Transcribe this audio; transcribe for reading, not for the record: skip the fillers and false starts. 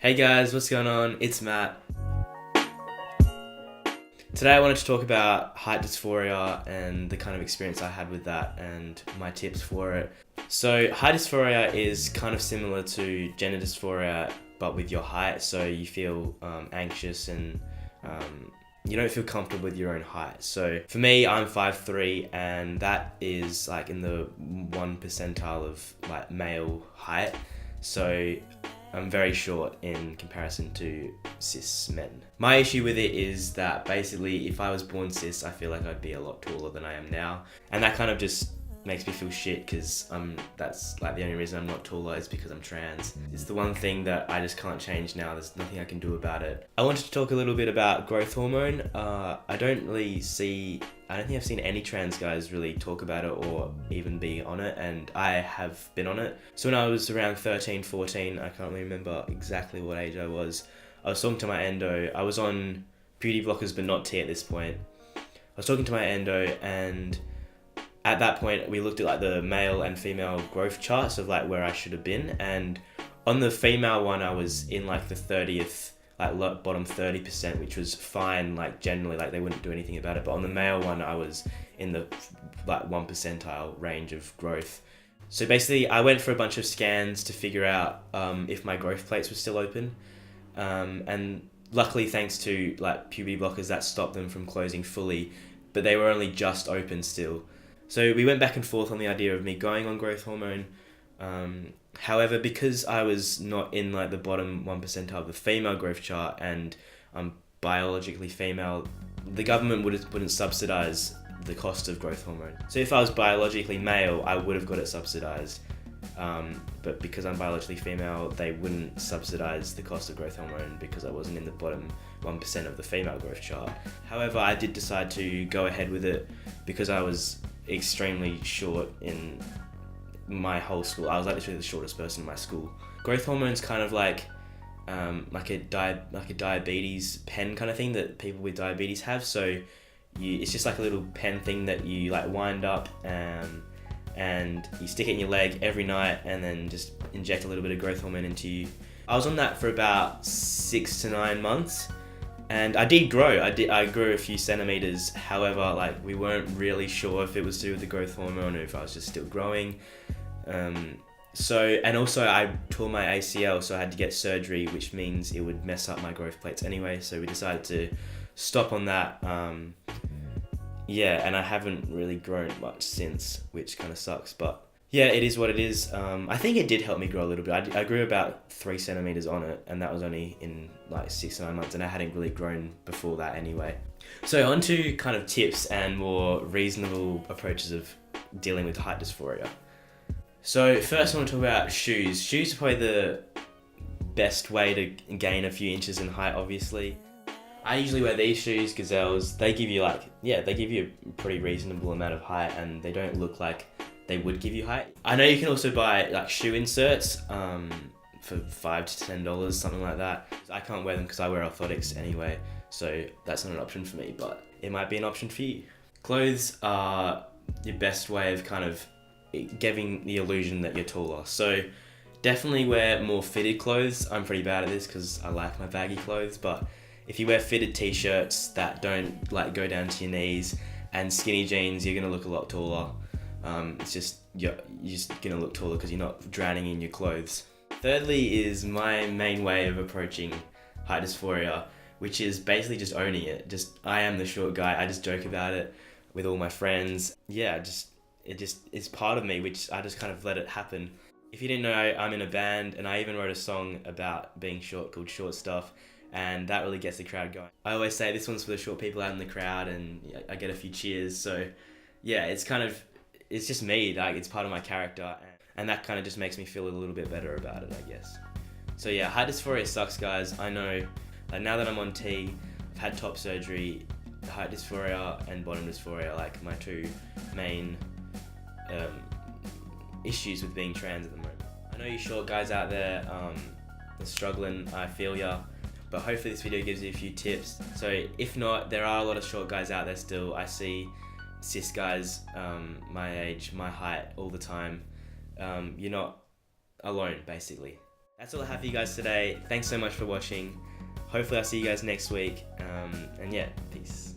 Hey guys, what's going on? It's Matt. Today I wanted to talk about height dysphoria and the kind of experience I had with that and my tips for it. So height dysphoria is kind of similar to gender dysphoria but with your height, so you feel anxious and you don't feel comfortable with your own height. So for me, I'm 5'3", and that is like in the 1 percentile of like male height. So I'm very short in comparison to cis men. My issue with it is that basically if I was born cis, I feel like I'd be a lot taller than I am now. And that kind of just makes me feel shit because that's like the only reason I'm not taller is because I'm trans. It's the one thing that I just can't change now. There's nothing I can do about it. I wanted to talk a little bit about growth hormone. I don't think I've seen any trans guys really talk about it or even be on it, and I have been on it. So when I was around 13, 14, I can't really remember exactly what age I was talking to my endo. I was on puberty blockers but not T at this point. I was talking to my endo, and at that point we looked at like the male and female growth charts of like where I should have been, and on the female one I was in like the 30th, like bottom 30%, which was fine, like generally, like they wouldn't do anything about it. But on the male one I was in the like 1 percentile range of growth. So basically I went for a bunch of scans to figure out if my growth plates were still open, and luckily thanks to like puberty blockers that stopped them from closing fully, but they were only just open still. So we went back and forth on the idea of me going on growth hormone. However, because I was not in like the bottom 1 percentile of the female growth chart and I'm biologically female, the government wouldn't subsidize the cost of growth hormone. So if I was biologically male, I would have got it subsidized. But because I'm biologically female, they wouldn't subsidize the cost of growth hormone because I wasn't in the bottom 1% of the female growth chart. However, I did decide to go ahead with it because I was extremely short in my whole school. I was like literally the shortest person in my school. Growth hormone's kind of like a diabetes pen kind of thing that people with diabetes have. So it's just like a little pen thing that you like wind up and you stick it in your leg every night and then just inject a little bit of growth hormone into you. I was on that for about 6 to 9 months. And I did grow. I grew a few centimeters. However, like we weren't really sure if it was to do with the growth hormone or if I was just still growing. And also I tore my ACL, so I had to get surgery, which means it would mess up my growth plates anyway. So we decided to stop on that. And I haven't really grown much since, which kind of sucks. But yeah, it is what it is. I think it did help me grow a little bit. I grew about 3 centimeters on it, and that was only in like 6 to 9 months, and I hadn't really grown before that anyway. So on to kind of tips and more reasonable approaches of dealing with height dysphoria. So first I want to talk about shoes. Shoes are probably the best way to gain a few inches in height, obviously. I usually wear these shoes, Gazelles. They give you a pretty reasonable amount of height, and they don't look like they would give you height. I know you can also buy like shoe inserts for $5 to $10, something like that. I can't wear them because I wear orthotics anyway, so that's not an option for me, but it might be an option for you. Clothes are your best way of kind of giving the illusion that you're taller. So definitely wear more fitted clothes. I'm pretty bad at this because I like my baggy clothes, but if you wear fitted t-shirts that don't like go down to your knees and skinny jeans, you're gonna look a lot taller. It's just you're just gonna look taller because you're not drowning in your clothes. Thirdly is my main way of approaching height dysphoria, which is basically just owning it. I am the short guy. I just joke about it with all my friends. Yeah, it's part of me, which I just kind of let it happen. If you didn't know, I'm in a band, and I even wrote a song about being short called Short Stuff, and that really gets the crowd going. I always say this one's for the short people out in the crowd, and I get a few cheers. So yeah, it's just me, like it's part of my character, and that kind of just makes me feel a little bit better about it, I guess. So yeah, height dysphoria sucks, guys. I know, like now that I'm on T, I've had top surgery, height dysphoria and bottom dysphoria, like my two main issues with being trans at the moment. I know you short guys out there are struggling, I feel ya, but hopefully this video gives you a few tips. So if not, there are a lot of short guys out there still. I see cis guys my age, my height all the time. You're not alone, basically. That's all I have for you guys today. Thanks so much for watching. Hopefully I'll see you guys next week. And yeah, peace.